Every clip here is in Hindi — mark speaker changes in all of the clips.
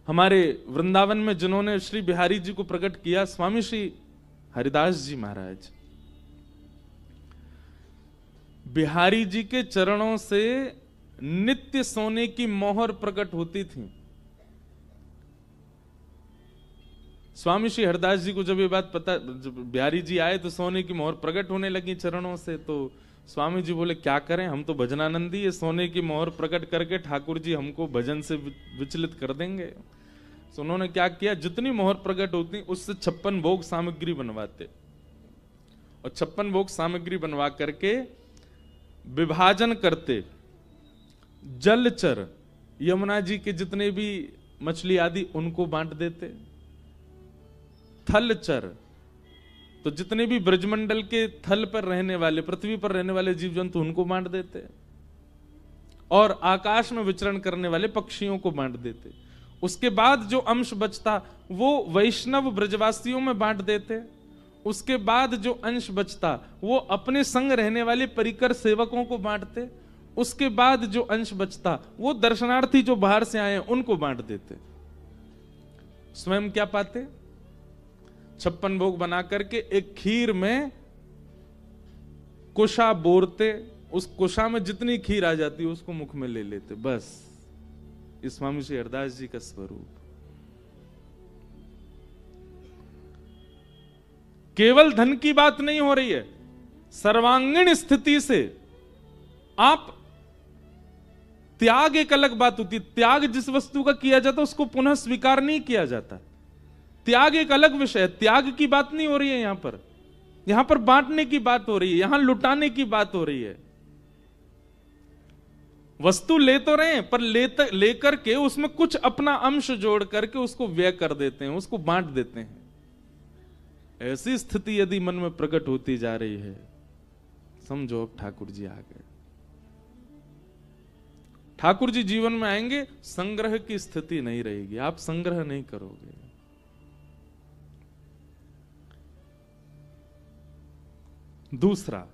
Speaker 1: हमारे वृंदावन में जिन्होंने श्री बिहारी जी को प्रकट किया, स्वामी श्री हरिदास जी महाराज। बिहारी जी के चरणों से नित्य सोने की मोहर प्रकट होती थी। स्वामी श्री हरिदास जी को जब ये बात पता, जब बिहारी जी आए तो सोने की मोहर प्रकट होने लगी चरणों से, तो स्वामी जी बोले क्या करें, हम तो भजनानंदी, ये सोने की मोहर प्रकट करके ठाकुर जी हमको भजन से विचलित कर देंगे। तो उन्होंने क्या किया, जितनी मोहर प्रकट होती उससे 56 भोग सामग्री बनवाते, और 56 भोग सामग्री बनवा करके विभाजन करते। जलचर यमुना जी के जितने भी मछली आदि उनको बांट देते। थलचर तो जितने भी ब्रजमंडल के थल पर रहने वाले, पृथ्वी पर रहने वाले जीव जंतु उनको बांट देते, और आकाश में विचरण करने वाले पक्षियों को बांट देते। उसके बाद जो अंश बचता वो वैष्णव ब्रजवासियों में बांट देते। उसके बाद जो अंश बचता वो अपने संग रहने वाले परिकर सेवकों को बांटते। उसके बाद जो अंश बचता वो दर्शनार्थी जो बाहर से आए उनको बांट देते। स्वयं क्या पाते, 56 भोग बना करके एक खीर में कुशा बोरते, उस कुशा में जितनी खीर आ जाती है उसको मुख में ले लेते। बस इस स्वामी श्री हरिदास जी का स्वरूप। केवल धन की बात नहीं हो रही है, सर्वांगीण स्थिति से आप त्याग, एक अलग बात होती है। त्याग जिस वस्तु का किया जाता उसको पुनः स्वीकार नहीं किया जाता। त्याग एक अलग विषय है, त्याग की बात नहीं हो रही है यहां पर बांटने की बात हो रही है, यहां लुटाने की बात हो रही है। वस्तु ले तो रहे हैं पर लेकर के उसमें कुछ अपना अंश जोड़ करके उसको व्यय कर देते हैं, उसको बांट देते हैं। ऐसी स्थिति यदि मन में प्रकट होती जा रही है, समझो अब ठाकुर जी आ गए। ठाकुर जी जीवन में आएंगे, संग्रह की स्थिति नहीं रहेगी, आप संग्रह नहीं करोगे। दूसरा,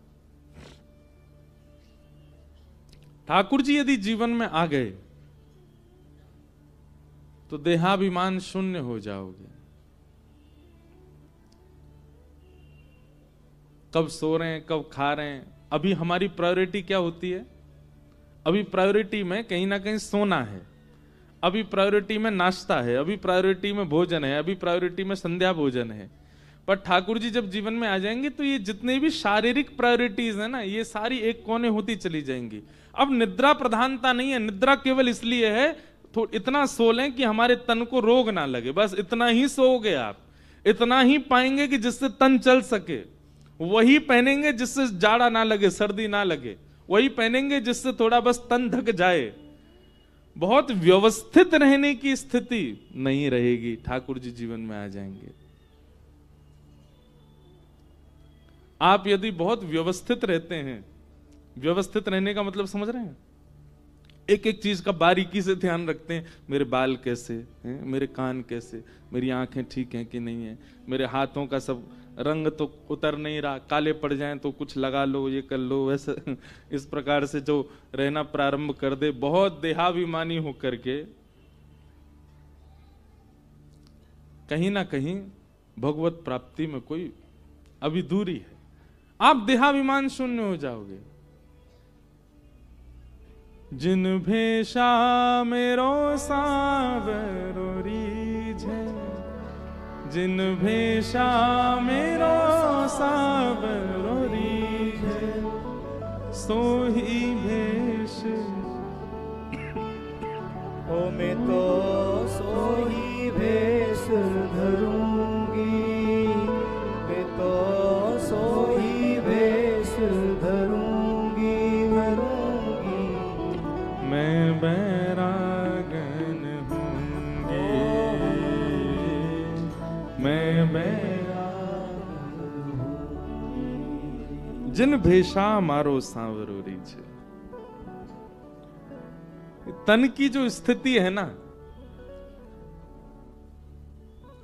Speaker 1: ठाकुर जी यदि जीवन में आ गए तो देहाभिमान शून्य हो जाओगे। कब सो रहे हैं, कब खा रहे हैं, अभी हमारी प्रायोरिटी क्या होती है? अभी प्रायोरिटी में कहीं ना कहीं सोना है, अभी प्रायोरिटी में नाश्ता है, अभी प्रायोरिटी में भोजन है, अभी प्रायोरिटी में संध्या भोजन है। पर ठाकुर जी जब जीवन में आ जाएंगे तो ये जितने भी शारीरिक प्रायोरिटीज है ना, ये सारी एक कोने होती चली जाएंगी। अब निद्रा प्रधानता नहीं है, निद्रा केवल इसलिए है तो इतना सो लें कि हमारे तन को रोग ना लगे, बस इतना ही सोओगे आप। इतना ही पाएंगे कि जिससे तन चल सके, वही पहनेंगे जिससे जाड़ा ना लगे, सर्दी ना लगे, वही पहनेंगे जिससे थोड़ा बस तन ढक जाए। बहुत व्यवस्थित रहने की स्थिति नहीं रहेगी, ठाकुर जी जीवन में आ जाएंगे। आप यदि बहुत व्यवस्थित रहते हैं, व्यवस्थित रहने का मतलब समझ रहे हैं, एक एक चीज का बारीकी से ध्यान रखते हैं, मेरे बाल कैसे हैं, मेरे कान कैसे, मेरी आंखें ठीक हैं कि नहीं है, मेरे हाथों का सब रंग तो उतर नहीं रहा, काले पड़ जाएं तो कुछ लगा लो, ये कर लो, वैसे इस प्रकार से जो रहना प्रारंभ कर दे, बहुत देहाभिमानी होकर के कहीं ना कहीं भगवत प्राप्ति में कोई अभी दूरी है। आप देहाभिमान शून्य हो जाओगे। जिन भेषा मेरो सावरो रीझे, जिन भेषा मेरो सावरो रीझे, सोही भेष
Speaker 2: ओ मैं तो सोही भेष धरूंगी, मैं तो सोही भेष धरूंगी, धरूंगी।
Speaker 1: मैं बैरागन हूँगी, मैं बैरागन हूँगी। जिन भेषा मारो सांवरो रीझे। तन की जो स्थिति है ना,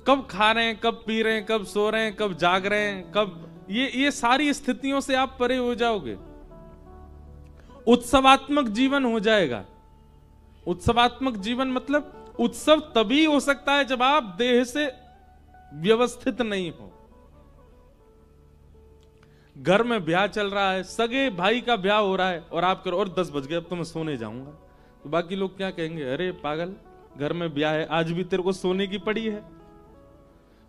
Speaker 1: कब खा रहे हैं, कब पी रहे हैं, कब सो रहे हैं, कब जाग रहे हैं, कब ये सारी स्थितियों से आप परे हो जाओगे। उत्सवात्मक जीवन हो जाएगा। उत्सवात्मक जीवन मतलब उत्सव तभी हो सकता है जब आप देह से व्यवस्थित नहीं हो। घर में ब्याह चल रहा है, सगे भाई का ब्याह हो रहा है और आप करो और 10 बज गए अब तो मैं सोने जाऊंगा, तो बाकी लोग क्या कहेंगे, अरे पागल, घर में ब्याह है, आज भी तेरे को सोने की पड़ी है।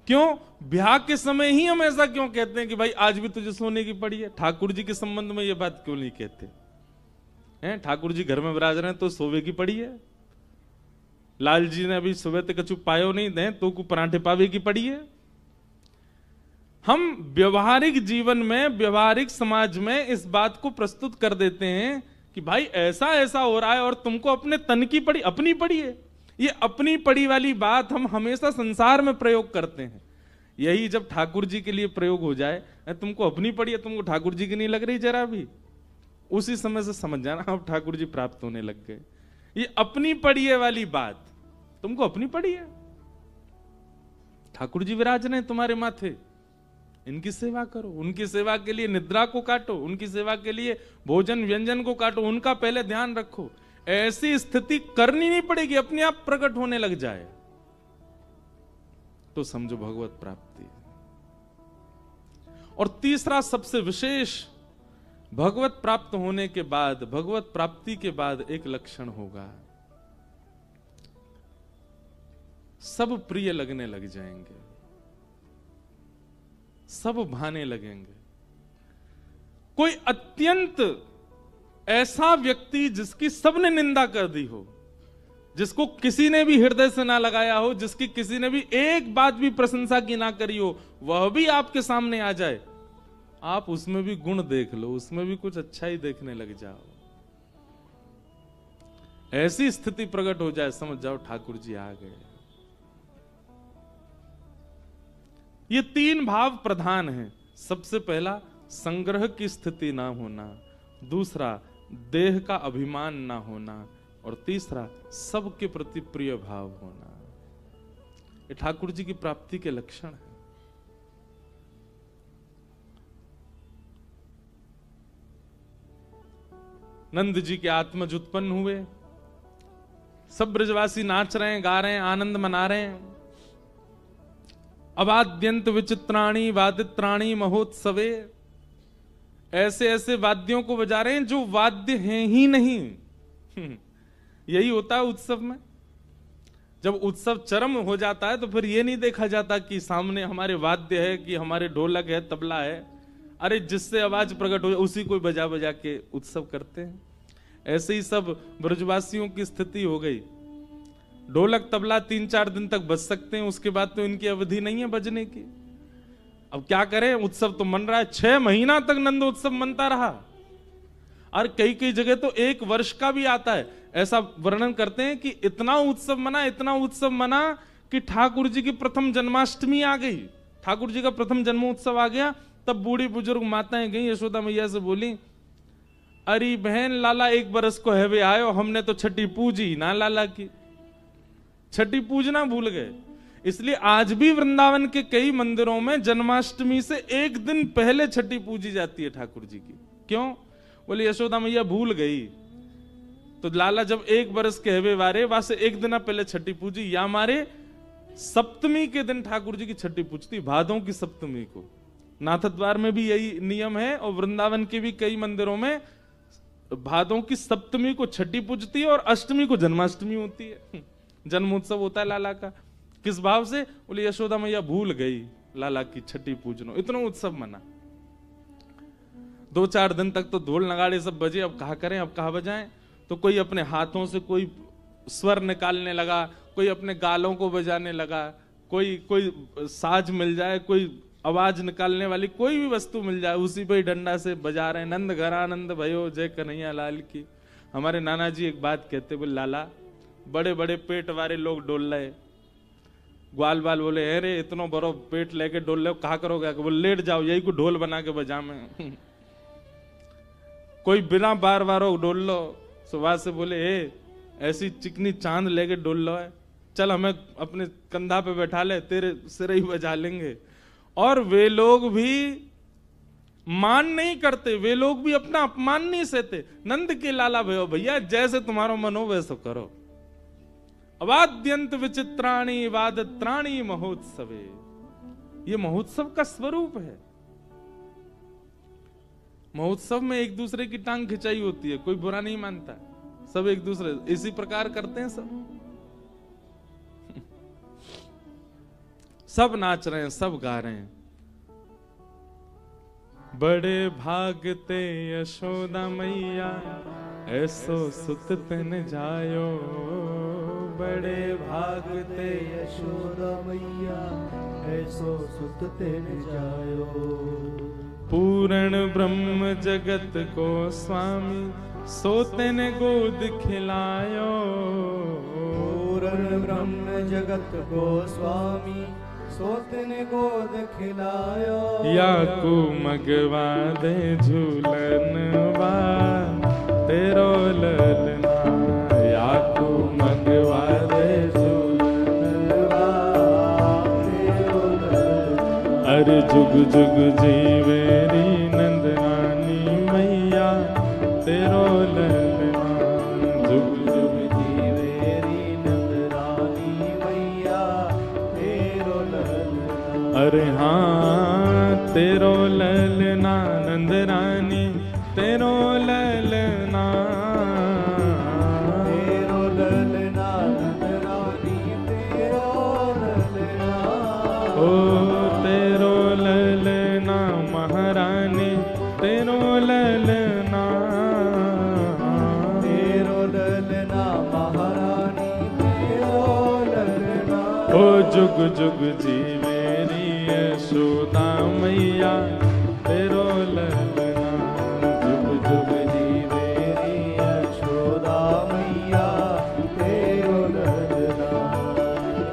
Speaker 1: क्यों? ब्याह के समय ही हम ऐसा क्यों कहते हैं कि भाई आज भी तुझे सोने की पड़ी है? ठाकुर जी के संबंध में ये बात क्यों नहीं कहते हैं? ठाकुर जी घर में विराज रहे हैं तो सोवे की पड़ी है। लाल जी ने अभी सुबह तक कछु पायो नहीं दे तो को पराठे पावे की पड़ी है। हम व्यवहारिक जीवन में, व्यवहारिक समाज में इस बात को प्रस्तुत कर देते हैं कि भाई ऐसा ऐसा हो रहा है और तुमको अपने तन की पड़ी, अपनी पड़ी है। ये अपनी पड़ी वाली बात हम हमेशा संसार में प्रयोग करते हैं। यही जब ठाकुर जी के लिए प्रयोग हो जाए, तुमको अपनी पड़ी है, तुमको ठाकुर जी की नहीं लग रही जरा भी, उसी समय से समझ जाना अब ठाकुर जी प्राप्त होने लग गए। ये अपनी पड़ी है वाली बात तुमको अपनी पड़ी है। ठाकुर जी विराज रहे तुम्हारे माथे, इनकी सेवा करो, उनकी सेवा के लिए निद्रा को काटो, उनकी सेवा के लिए भोजन व्यंजन को काटो, उनका पहले ध्यान रखो। ऐसी स्थिति करनी नहीं पड़ेगी, अपने आप प्रकट होने लग जाए तो समझो भगवत प्राप्ति। और तीसरा सबसे विशेष, भगवत प्राप्त होने के बाद, भगवत प्राप्ति के बाद एक लक्षण होगा, सब प्रिय लगने लग जाएंगे, सब भाने लगेंगे। कोई अत्यंत ऐसा व्यक्ति जिसकी सबने निंदा कर दी हो, जिसको किसी ने भी हृदय से ना लगाया हो, जिसकी किसी ने भी एक बात भी प्रशंसा की ना करी हो, वह भी आपके सामने आ जाए, आप उसमें भी गुण देख लो, उसमें भी कुछ अच्छा ही देखने लग जाओ। ऐसी स्थिति प्रकट हो जाए, समझ जाओ ठाकुर जी आ गए। ये 3 भाव प्रधान हैं। सबसे पहला संग्रह की स्थिति ना होना, दूसरा देह का अभिमान ना होना, और तीसरा सबके प्रति प्रिय भाव होना। ये ठाकुर जी की प्राप्ति के लक्षण है। नंद जी के आत्मज उत्पन्न हुए, सब ब्रजवासी नाच रहे हैं, गा रहे हैं, आनंद मना रहे हैं। अवाद्यंत विचित्राणी वादित्राणी महोत्सवे, ऐसे ऐसे वाद्यों को बजा रहे हैं जो वाद्य हैं ही नहीं। यही होता है उत्सव में। जब उत्सव चरम हो जाता है तो फिर ये नहीं देखा जाता कि सामने हमारे वाद्य है, कि हमारे ढोलक है, तबला है। अरे जिससे आवाज प्रकट हो जाए उसी को बजा बजा के उत्सव करते हैं। ऐसे ही सब ब्रजवासियों की स्थिति हो गई। ढोलक तबला 3-4 दिन तक बज सकते हैं, उसके बाद तो इनकी अवधि नहीं है बजने की। अब क्या करें, उत्सव तो मन रहा है। 6 महीना तक नंदोत्सव मनता रहा, और कई कई जगह तो 1 वर्ष का भी आता है। ऐसा वर्णन करते हैं कि इतना उत्सव मना, इतना उत्सव मना कि ठाकुर जी की प्रथम जन्माष्टमी आ गई, ठाकुर जी का प्रथम जन्मोत्सव आ गया। तब बूढ़ी बुजुर्ग माताएं गई यशोदा मैया से, बोली अरे बहन, लाला 1 बरस को है वे आयो, हमने तो छठी पूजी ना लाला की। छठी पूजना भूल गए। इसलिए आज भी वृंदावन के कई मंदिरों में जन्माष्टमी से 1 दिन पहले छठी पूजी जाती है ठाकुर जी की। क्यों? बोले यशोदा मैया भूल गई, तो लाला जब 1 बरस के हवे वारे वहां से 1 दिन पहले छठी पूजी। या हमारे सप्तमी के दिन ठाकुर जी की छठी पूजती, भादों की सप्तमी को। नाथद्वार में भी यही नियम है, और वृंदावन के भी कई मंदिरों में भादों की सप्तमी को छठी पूजती है और अष्टमी को जन्माष्टमी होती है। जन्मोत्सव होता है लाला का। किस भाव से? बोले यशोदा मैया भूल गई लाला की छठी पूजनो, इतना उत्सव मना। 2-4 दिन तक तो ढोल नगाड़े सब बजे। अब कहा करें, अब कहा बजाएं? तो कोई अपने हाथों से कोई स्वर निकालने लगा, कोई अपने गालों को बजाने लगा, कोई साज मिल जाए, कोई आवाज निकालने वाली कोई भी वस्तु मिल जाए, उसी पे डंडा से बजा रहे हैं। नंद घरानंद भयो जय कन्हैया लाल की। हमारे नाना जी एक बात कहते, बोले लाला बड़े बड़े पेट वाले लोग डोल रहे। ग्वाल बाल बोले अरे इतना बड़ो पेट लेके डोल रहे, कहा करोगे? बोले लेट जाओ, यही को ढोल बना के बजा में। कोई बिना बार बार डोल लो। सुबह से बोले ऐसी चिकनी चांद लेके डोल लो है, चल हमें अपने कंधा पे बैठा ले, तेरे सिर ही बजा लेंगे। और वे लोग भी मान नहीं करते, वे लोग भी अपना अपमान नहीं सहते। नंद के लाला भयो भैया, जैसे तुम्हारा मन हो वैसे करो। अवाद्यंत विचित्राणि वादत्राणि महोत्सवे। ये महोत्सव का स्वरूप है। महोत्सव में एक दूसरे की टांग खिंचाई होती है, कोई बुरा नहीं मानता, सब एक दूसरे इसी प्रकार करते हैं। सब नाच रहे हैं, सब गा रहे हैं। बड़े भागते यशोदा मैया ऐसो सुत तन जायो।
Speaker 2: बड़े भागते यशोदा मैया ऐसो सुत तन जायो।
Speaker 1: पूर्ण ब्रह्म जगत को स्वामी सोते ने गोद खिलायो।
Speaker 2: पूर्ण ब्रह्म जगत को स्वामी सोते ने गोद खिलायो।
Speaker 1: याकू मगवा दे झूलनवा तेरो ललना। याकू मगवा दे झूलनवा तेरो ललना। अरे जुग जुग जीवेरी नंदरानी मैया तेरो ललना। जुग जुग
Speaker 2: जीवेरी नंदरानी मैया तेरो ललना।
Speaker 1: अरे हाँ तेरो ललना नंदरानी तेरो ललना।
Speaker 2: तेरो ललना नंदरानी तेरो ललना।
Speaker 1: ओ तेरो ललना महारानी तेरो ललना।
Speaker 2: तेरो ललना महारानी तेरो ललना।
Speaker 1: ओ जुग जुग जीवेरी यशोदा मैया तेरो ललना। जुग जुग
Speaker 2: जीवेरी यशोदा मैया तेरो ललना।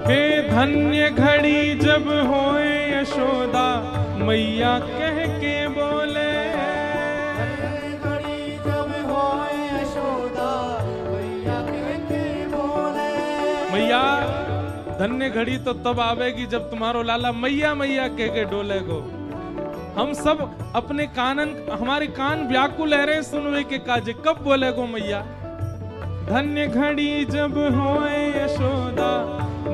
Speaker 1: हे धन्य घड़ी जब होए यशोदा मैया कह के बोले।
Speaker 2: घड़ी जब होए यशोदा मैया कह के बोले।
Speaker 1: मैया धन्य घड़ी तो तब आवेगी जब तुम्हारो लाला मैया मैया कह के डोले गो। हम सब अपने कानन हमारे कान व्याकुल है रहे सुनवे के काजे कब बोले गो मैया। धन्य घड़ी जब होए यशोदा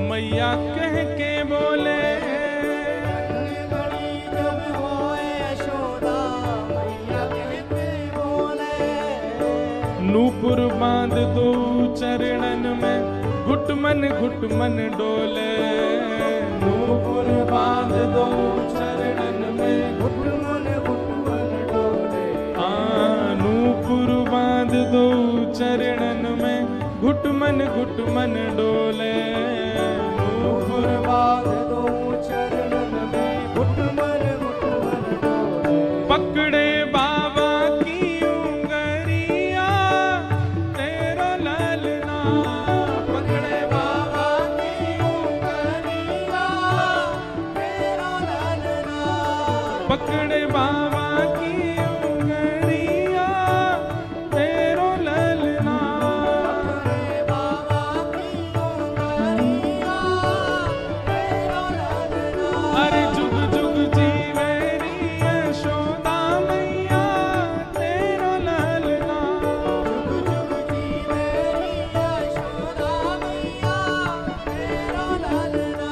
Speaker 1: मैया कह के बोले।
Speaker 2: घड़ी जब होए यशोदा मैया कह के बोले।
Speaker 1: नूपुर बांध दो चरणन में घुटमन घुटमन डोले। नूपुर बांध दो चरणन में
Speaker 2: घुटमन घुटमन डोले।
Speaker 1: नूपुर बांध दो चरणन में घुटमन घुटमन डोले।
Speaker 2: नूपुर बांध दो चरणन में घुटमन घुटमन डोले।
Speaker 1: पकड़े बाबा की उंगरिया तेरो ललना।
Speaker 2: पकड़े बाबा की उंगलियां तेरो ललना।
Speaker 1: पकड़े बाबा की उंगरिया तेरो ललना।
Speaker 2: पकड़े बाबा की उंगलियां तेरो ललना।
Speaker 1: अरे जुग जुग जीवेरी यशोदा मैया तेरो ललना।
Speaker 2: जुग जुग जीवेरी यशोदा मैया तेरो ललना।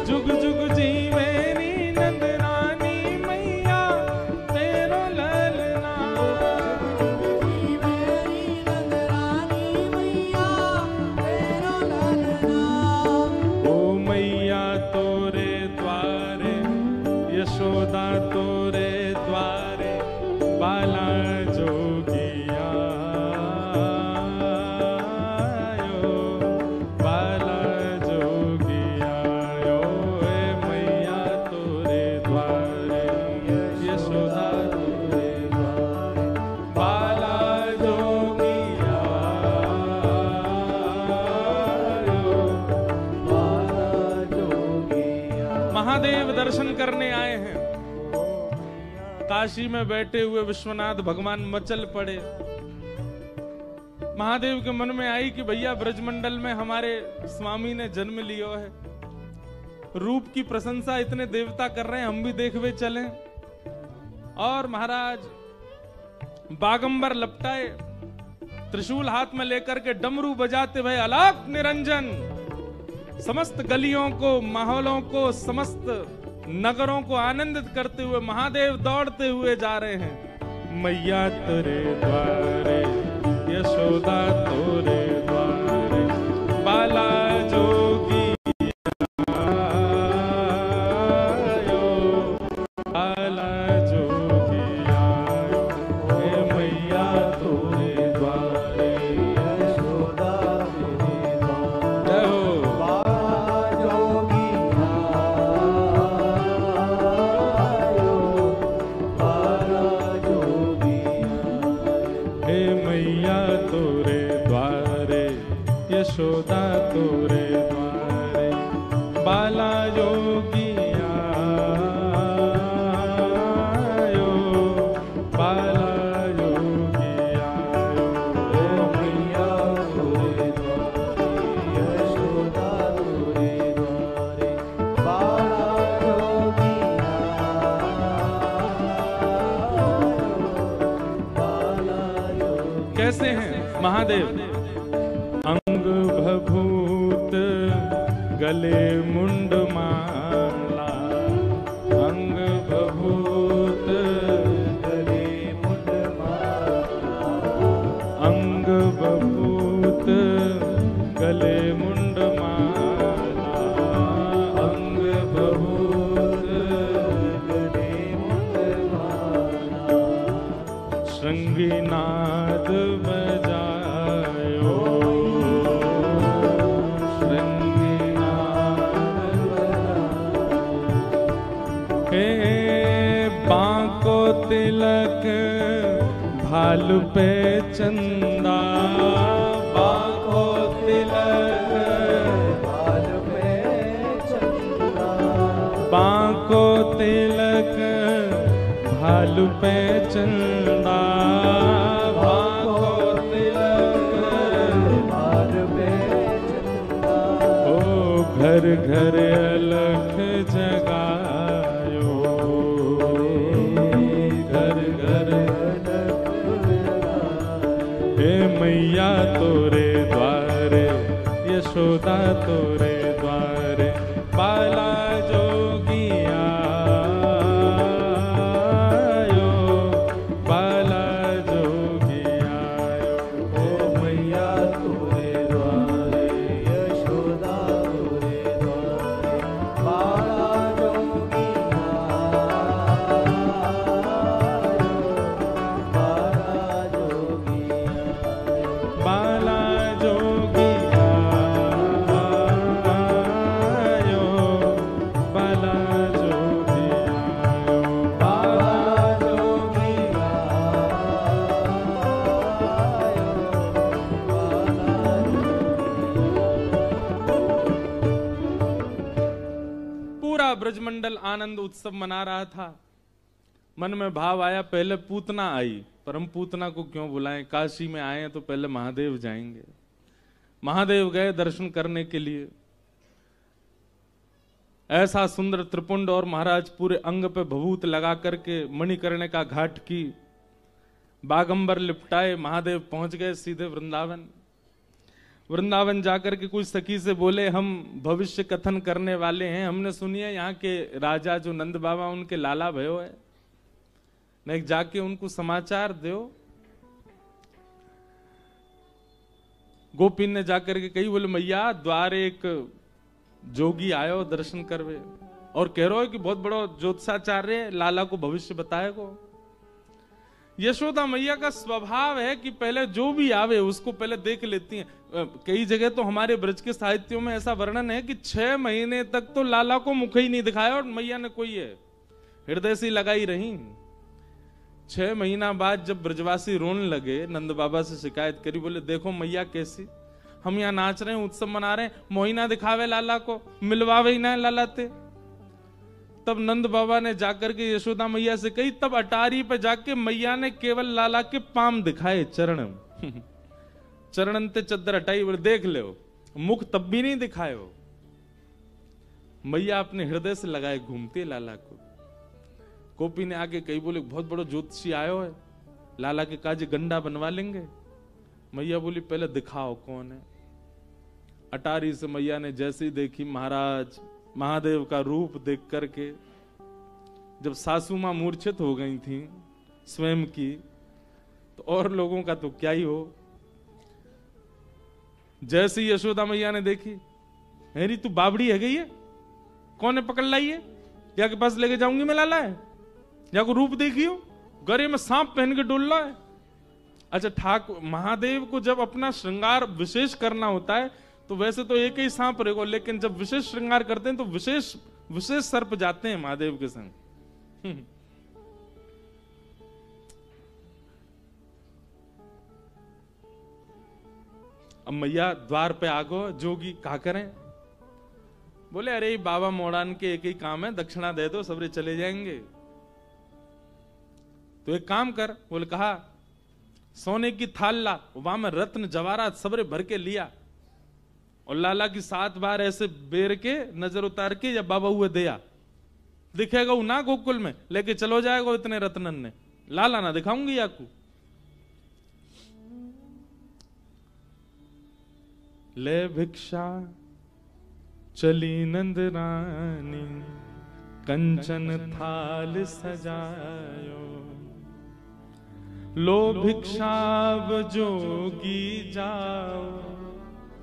Speaker 1: जुग जुग जीवेरी नंदरानी मैया तेरो ललना।
Speaker 2: जीवेरी नंदरानी मैया तेरो ललना।
Speaker 1: ओ मैया तोरे द्वारे यशोदा तोरे द्वारे बाला जोगिया आयो। बाला जोगिया आयो। ए मैया तोरे द्वारे यशोदा तोरे द्वारे बाला जोगिया आयो।
Speaker 2: बाला जोगिया।
Speaker 1: महादेव दर्शन करने आए हैं। काशी में बैठे हुए विश्वनाथ भगवान मचल पड़े। महादेव के मन में आई कि भैया ब्रजमंडल में हमारे स्वामी ने जन्म लियो है। रूप की प्रशंसा इतने देवता कर रहे हैं, हम भी देखवे चलें। और महाराज बागंबर लपटाए त्रिशूल हाथ में लेकर के डमरू बजाते हुए अलख निरंजन समस्त गलियों को, माहौलों को, समस्त नगरों को आनंदित करते हुए महादेव दौड़ते हुए जा रहे हैं। मैया तेरे द्वारे, यशोदा तोरे द्वारे, बाला जोगी यशोदा तोरे द्वारे, बाला जोगी आयो, बाला जोगी आयो।
Speaker 2: मैया तोरे द्वारे, यशोदा तोरे द्वारे, बाला जोगी आयो, बाला जोगी।
Speaker 1: कैसे हैं महादेव? अंग भभूत गले मुंड माला, अंग भभूत
Speaker 2: गले मुंड माला,
Speaker 1: अंग भभूत गले मुंड माला, अंग भभूत
Speaker 2: गले मुंड माला,
Speaker 1: श्रृंगीनाद बजायो, बांको तिलक भालू पे चंदा, बांको तिलक
Speaker 2: भालू पे चंदा,
Speaker 1: बांको तिलक भालू पे चंदा, बांको तिलक
Speaker 2: भालू पे चंदा।
Speaker 1: ओ घर घर अलख जगायो, हे मैया तोरे द्वारे, यशोदा तोरे द्वारे, बाला जोगी आयो, बाला जोगी आयो।
Speaker 2: ओ मैया तोरे द्वारे, यशोदा तोरे द्वारे, बाला जोगी
Speaker 1: बाला जोगी आयो, बाला जोगी आयो,
Speaker 2: बाला जोगी
Speaker 1: पूरा ब्रजमंडल आनंद उत्सव मना रहा था। मन में भाव आया, पहले पूतना आई, पर हम पूतना को क्यों बुलाएं? काशी में आए हैं तो पहले महादेव जाएंगे। महादेव गए दर्शन करने के लिए। ऐसा सुंदर त्रिपुंड और महाराज पूरे अंग पे भभूत लगा करके मणिकर्णे का घाट की, बागंबर लिपटाए महादेव पहुंच गए सीधे वृंदावन। वृंदावन जाकर के कुछ सखी से बोले, हम भविष्य कथन करने वाले हैं, हमने सुनी है यहाँ के राजा जो नंद बाबा उनके लाला भयो है, नहीं जाके उनको समाचार दो। गोपीन ने जाकर के कही, बोले मैया द्वार एक जोगी आयो दर्शन करवे और कह रहा है कि बहुत बड़ा ज्योतिषाचार्य लाला को भविष्य बताएगो। यशोदा मैया का स्वभाव है कि पहले जो भी आवे उसको पहले देख लेती हैं। कई जगह तो हमारे ब्रज के साहित्यों में ऐसा वर्णन है कि 6 महीने तक तो लाला को मुख ही नहीं दिखाया और मैया ने कोई है हृदय से लगाई रही। 6 महीना बाद जब ब्रजवासी रोने लगे, नंद बाबा से शिकायत करी, बोले देखो मैया कैसी, हम यहाँ नाच रहे हैं, उत्सव मना रहे हैं, मोहिना दिखावे लाला को, मिलवावे ही ना लालाते। तब नंद बाबा ने जाकर के यशोदा मैया से कही, तब अटारी पे जाके मैया ने केवल लाला के पाम दिखाए, चरण चरणन ते चद्दर हटाई, बोले देख ले, मुख तब भी नहीं दिखाए हो। मैया अपने हृदय से लगाए घूमते लाला को। गोपी ने आगे कही, बोले बहुत बड़ो ज्योतिषी आयो है, लाला के काज गंडा बनवा लेंगे। मैया बोली पहले दिखाओ कौन है। अटारी से मैया ने जैसी देखी महाराज महादेव का रूप देख करके, जब सासू मां मूर्छित हो गई थी स्वयं की, तो और लोगों का तो क्या ही हो। जैसी यशोदा मैया ने देखी, हेरी तू बाबड़ी है गई है, कौन है पकड़ लाई है, या के पास लेके जाऊंगी मैं लाला है, या को रूप देखी हो, गले में सांप पहन के डोल रहा है। अच्छा ठाकुर महादेव को जब अपना श्रृंगार विशेष करना होता है तो वैसे तो एक ही सांप रहेगा, लेकिन जब विशेष श्रृंगार करते हैं तो विशेष सर्प जाते हैं महादेव के संग। अब मैया द्वार पे आ गो, जोगी क्या करें, बोले अरे बाबा मोड़ान के एक ही काम है, दक्षिणा दे दो सबरे चले जाएंगे। तो एक काम कर, बोले कहा सोने की थाल ला, वहां में रत्न जवाहरात सबरे भर के लिया, और लाला की 7 बार ऐसे बेर के नजर उतार के या बाबा हुए दिया, दिखेगा वो ना गोकुल में, लेके चलो जाएगा इतने रत्नन ने, लाला ना दिखाऊंगी आपको। ले भिक्षा चली नंद रानी, कंचन थाल सजायो, लो भिक्षा जोगी जाओ।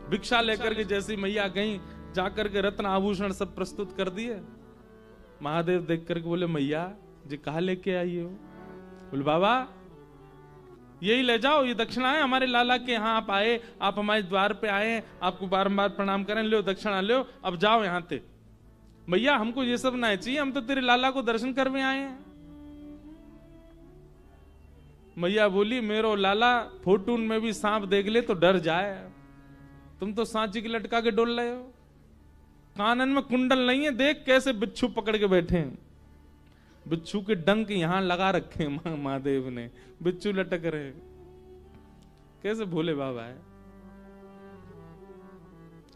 Speaker 1: भिक्षा लेकर के जैसी मैया गई, जाकर के रत्न आभूषण सब प्रस्तुत कर दिए। महादेव देख करके बोले मैया जी कहा लेके आई हो, बोले बाबा यही ले जाओ, ये दक्षिणा है हमारे लाला के यहाँ, आप आए, आप हमारे द्वार पे आए, आपको बारंबार प्रणाम करें, लो दक्षिणा लो, अब जाओ यहाँ ते। मैया हमको ये सब ना चाहिए, हम तो तेरे लाला को दर्शन करने आए हैं। मैया बोली मेरो लाला फोटून में भी सांप देख ले तो डर जाए, तुम तो सांची की लटका के डोल रहे हो, कानन में कुंडल नहीं है, देख कैसे बिच्छू पकड़ के बैठे हैं, बिच्छू के डंक यहां लगा रखे महादेव ने, बिच्छू लटक रहे, कैसे भोले बाबा है।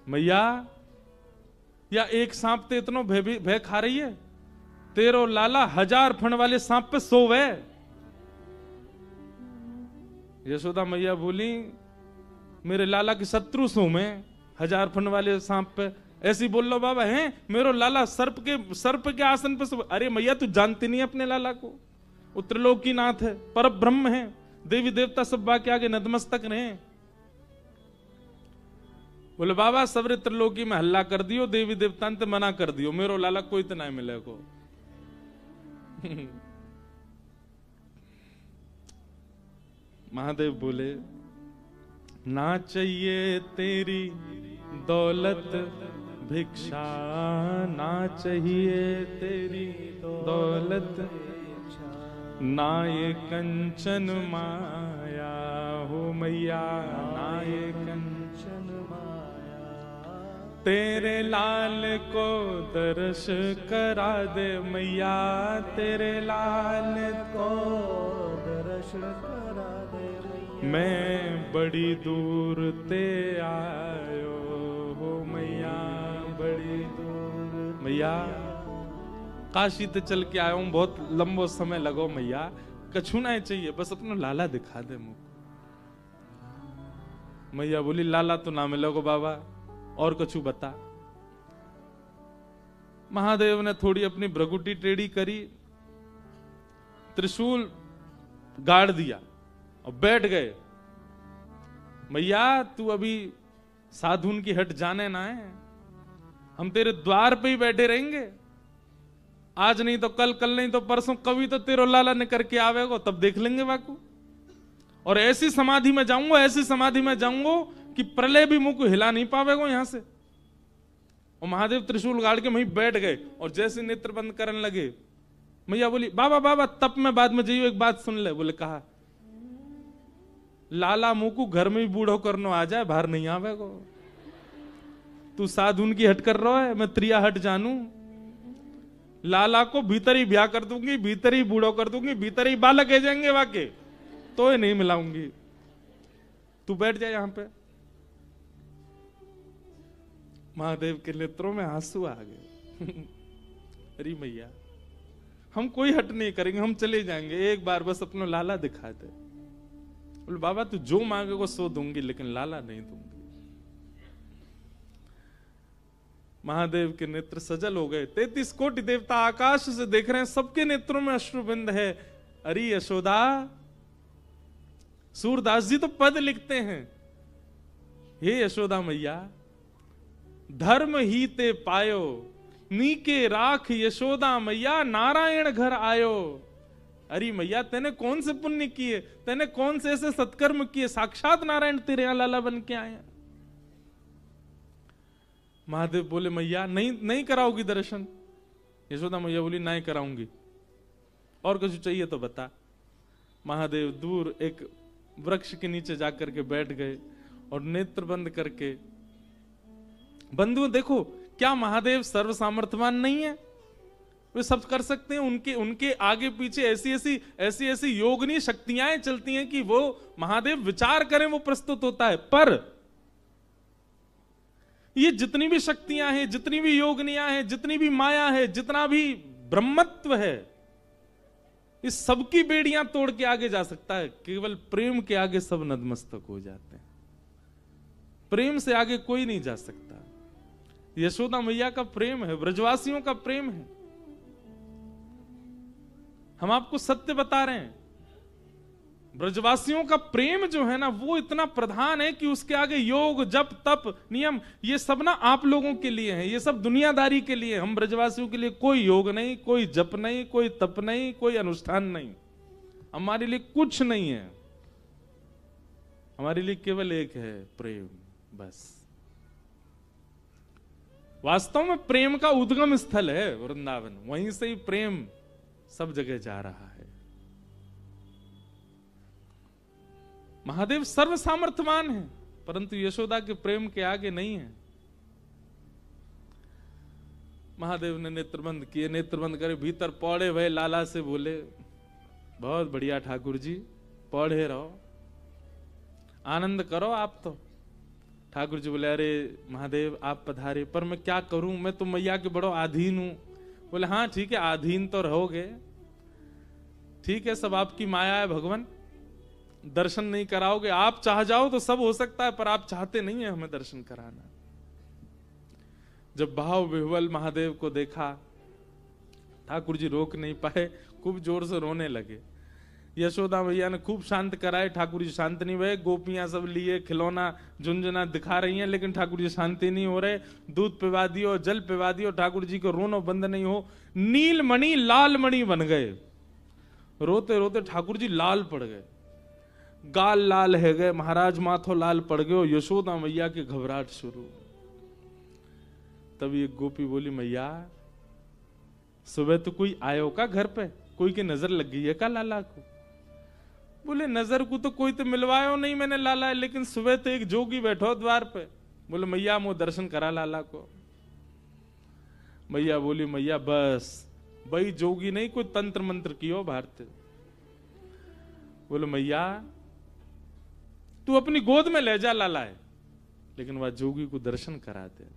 Speaker 1: मैया या एक सांप ते इतनो भय खा रही है, तेरो लाला 1000 फण वाले सांप पे सोवे। यशोदा मैया बोली मेरे लाला के शत्रु सो में 1000 फण वाले सांप पे ऐसी बोल लो बाबा हैं, मेरो लाला सर्प के आसन पे सो। अरे मैया तू जानती नहीं अपने लाला को, वो त्रिलोकीनाथ है, पर ब्रह्म है, देवी देवता सब बाकी आगे नतमस्तक रहे। बोले बाबा सबरे त्रिलोकी में हल्ला कर दियो, देवी देवता ने मना कर दियो, मेरो लाला कोई तो नहीं मिले को। महादेव बोले ना चाहिए तेरी दौलत भिक्षा, ना चाहिए तेरी दौलत, ना ये कंचन माया हो मैया, ना ये कंचन माया, तेरे लाल को दर्श करा दे मैया, तेरे लाल को दर्श करा दे मैया, मैं बड़ी दूर ते आयो हो मैया, बड़ी दूर। मैया काशी ते चल के आया हूं, बहुत लंबो समय लगो मैया, कछु ना चाहिए, बस अपना लाला दिखा दे मुझको। मैया बोली लाला तो ना मिलोगे बाबा, और कछु बता। महादेव ने थोड़ी अपनी भ्रगुटी टेढ़ी करी, त्रिशूल गाड़ दिया और बैठ गए। मैया तू अभी साधुन की हट जाने ना है, हम तेरे द्वार पे ही बैठे रहेंगे, आज नहीं तो कल, कल नहीं तो परसों, कभी तो तेरो लाला ने करके आवेगो, तब देख लेंगे बाकू। और ऐसी समाधि में जाऊंगा, ऐसी समाधि में जाऊंगा कि प्रलय भी मुंह को हिला नहीं पावेगो यहां से। और महादेव त्रिशूल गाड़ के वहीं बैठ गए, और जैसे नेत्र बंद करने लगे, मैया बोली बाबा बाबा तब मैं बाद में जाइयो, एक बात सुन ले। बोले कहा लाला मुंह को घर में भी बूढ़ो करनो आ जाए, बाहर नहीं आवेगो, तू साधुन की हट कर रहा है, मैं त्रिया हट जानू, लाला को भीतर ही ब्याह कर दूंगी, भीतर ही बूढ़ो कर दूंगी, भीतर ही बालक है जाएंगे वाके, तो ये नहीं मिलाऊंगी, तू बैठ जाए यहां पे। महादेव के नेत्रों में आंसू आ गए। अरे मैया हम कोई हट नहीं करेंगे, हम चले जाएंगे, एक बार बस अपना लाला दिखा दे। बोले बाबा तू जो मांगेगा सो दूंगी, लेकिन लाला नहीं दूंगी। महादेव के नेत्र सजल हो गए। 33 कोटि देवता आकाश से देख रहे हैं, सबके नेत्रों में अश्रुबिंद है। अरे यशोदा, सूरदास जी तो पद लिखते हैं, हे यशोदा मैया, धर्म ही ते पायो, नीके राख यशोदा मैया, नारायण घर आयो। अरे मैया, तेने कौन से पुण्य किए, तेने कौन से ऐसे सत्कर्म किए, साक्षात नारायण तेरे यहां लाला बन के आए। महादेव बोले मैया नहीं कराओगी दर्शन? यशोदा मैया बोली नहीं कराऊंगी, और कुछ चाहिए तो बता। महादेव दूर एक वृक्ष के नीचे जाकर के बैठ गए और नेत्र बंद करके, बंधुओं देखो, क्या महादेव सर्व सामर्थ्यवान नहीं है? वे सब कर सकते हैं। उनके आगे पीछे ऐसी योगनी शक्तियां चलती हैं कि वो महादेव विचार करें वो प्रस्तुत होता है। पर ये जितनी भी शक्तियां हैं, जितनी भी योगनियां हैं, जितनी भी माया है, जितना भी ब्रह्मत्व है, इस सबकी बेड़ियां तोड़ के आगे जा सकता है। केवल प्रेम के आगे सब नतमस्तक हो जाते हैं। प्रेम से आगे कोई नहीं जा सकता। यशोदा मैया का प्रेम है, ब्रजवासियों का प्रेम है। हम आपको सत्य बता रहे हैं, ब्रजवासियों का प्रेम जो है ना, वो इतना प्रधान है कि उसके आगे योग, जप, तप, नियम, ये सब ना आप लोगों के लिए है, ये सब दुनियादारी के लिए। हम ब्रजवासियों के लिए कोई योग नहीं, कोई जप नहीं, कोई तप नहीं, कोई अनुष्ठान नहीं, हमारे लिए कुछ नहीं है। हमारे लिए केवल एक है, प्रेम, बस। वास्तव में प्रेम का उद्गम स्थल है वृंदावन, वहीं से ही प्रेम सब जगह जा रहा है। महादेव सर्व सामर्थ्यवान है, परंतु यशोदा के प्रेम के आगे नहीं है। महादेव ने नेत्रबंद किए, नेत्रबंद करे, भीतर पौड़े भय लाला से बोले, बहुत बढ़िया ठाकुर जी, पौड़े रहो, आनंद करो आप तो। ठाकुर जी बोले, अरे महादेव आप पधारे, पर मैं क्या करूं, मैं तो मैया के बड़ो आधीन हूं। बोले हाँ ठीक है, आधीन तो रहोगे, ठीक है, सब आपकी माया है भगवान, दर्शन नहीं कराओगे, आप चाह जाओ तो सब हो सकता है, पर आप चाहते नहीं है हमें दर्शन कराना। जब भाव विह्वल महादेव को देखा, ठाकुर जी रोक नहीं पाए, खूब जोर से रोने लगे। यशोदा मैया ने खूब शांत कराए, ठाकुर जी शांत नहीं हुए। गोपियां सब लिए खिलौना झुंझुना दिखा रही हैं, लेकिन ठाकुर जी शांति नहीं हो रहे। दूध पिवा दियो, जल पिवा दियो, ठाकुर जी को रोनो बंद नहीं हो। नील मणि लाल मणि बन गए, रोते रोते ठाकुर जी लाल पड़ गए, गाल लाल है गए, महाराज माथो लाल पड़ गए, और यशोदा मैया की घबराहट शुरू। तब एक गोपी बोली, मैया सुबह तो कोई आयो का घर पे, कोई की नजर लग गई है का लाला को? बोले नजर को तो कोई तो मिलवायो नहीं मैंने लाला, लेकिन सुबह तो एक जोगी बैठो द्वार पे। बोले मैया मो दर्शन करा लाला को। मैया बोली, मैया बस भाई जोगी नहीं, कोई तंत्र मंत्र कियो भारत। बोले मैया तू अपनी गोद में ले जा लाला है, लेकिन वह जोगी को दर्शन करा दे।